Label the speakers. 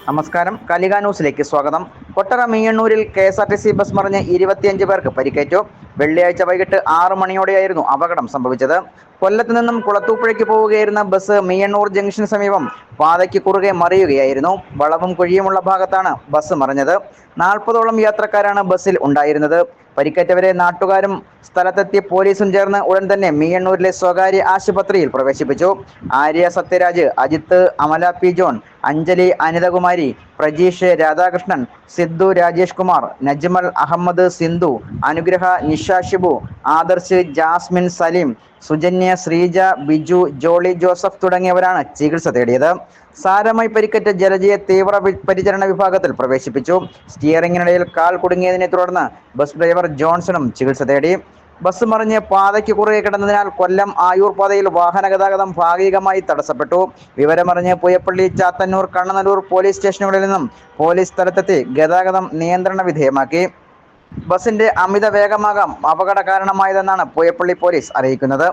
Speaker 1: നമസ്കാരം. കലിക ന്യൂസിലേക്ക് സ്വാഗതം. കൊട്ടറ മീയണ്ണൂരിൽ KSRTC ബസ് മറിഞ്ഞ് 25 പേർക്ക് പരിക്കേറ്റു. വെള്ളിയാഴ്ച വൈകിട്ട് 6 മണിയോടെയായിരുന്നു അപകടം സംഭവിച്ചത്. കൊല്ലത്ത് നിന്നും കുളത്തൂപ്പുഴയ്ക്ക് പോവുകയായിരുന്ന ബസ് മീയണ്ണൂർ ജംഗ്ഷന് സമീപം പാതയ്ക്ക് കുറുകെ മറിയുകയായിരുന്നു. വളവും കുഴിയുമുള്ള ഭാഗത്താണ് ബസ് മറിഞ്ഞത്. 40ഓളം യാത്രക്കാരാണ് ബസ്സിൽ ഉണ്ടായിരുന്നത്. പരിക്കേറ്റവരെ നാട്ടുകാരും സ്ഥലത്തെത്തിയ പോലീസും ചേർന്ന് ഉടൻ തന്നെ മീയണ്ണൂരിലെ സ്വകാര്യ ആശുപത്രിയിൽ പ്രവേശിപ്പിച്ചു. ആര്യ സത്യരാജ്, അജിത്ത്, അമല പി ജോൺ, അഞ്ജലി അനിതകുമാരി, പ്രജീഷ് രാധാകൃഷ്ണൻ, സിദ്ധു രാജേഷ് കുമാർ, നജ്മൽ അഹമ്മദ്, സിന്ധു, അനുഗ്രഹ, നിഷ ഷിബു, ആദർശ്, ജാസ്മിൻ, സലീം, സുജന്യ, ശ്രീജ, ബിജു, ജോളി ജോസഫ് തുടങ്ങിയവരാണ് ചികിത്സ തേടിയത്. സാരമായി പരിക്കേറ്റ ജലജയെ തീവ്ര പരിചരണ വിഭാഗത്തിൽ പ്രവേശിപ്പിച്ചു. സ്റ്റിയറിംഗിനിടയിൽ കാൽ കുടുങ്ങിയതിനെ തുടർന്ന് ബസ് ഡ്രൈവർ ജോൺസണും ചികിത്സ തേടി. ബസ് മറിഞ്ഞ് പാതയ്ക്ക് കുറുകെ കിടന്നതിനാൽ കൊല്ലം ആയൂർ പാതയിൽ വാഹന ഗതാഗതം ഭാഗികമായി തടസ്സപ്പെട്ടു. വിവരമറിഞ്ഞ് പുയപ്പള്ളി, ചാത്തന്നൂർ, കണ്ണനല്ലൂർ പോലീസ് സ്റ്റേഷനുകളിൽ നിന്നും പോലീസ് സ്ഥലത്തെത്തി ഗതാഗതം നിയന്ത്രണ വിധേയമാക്കി. ബസിന്റെ അമിത വേഗമാകാം അപകട കാരണമായതെന്നാണ് പുയപ്പള്ളി പോലീസ് അറിയിക്കുന്നത്.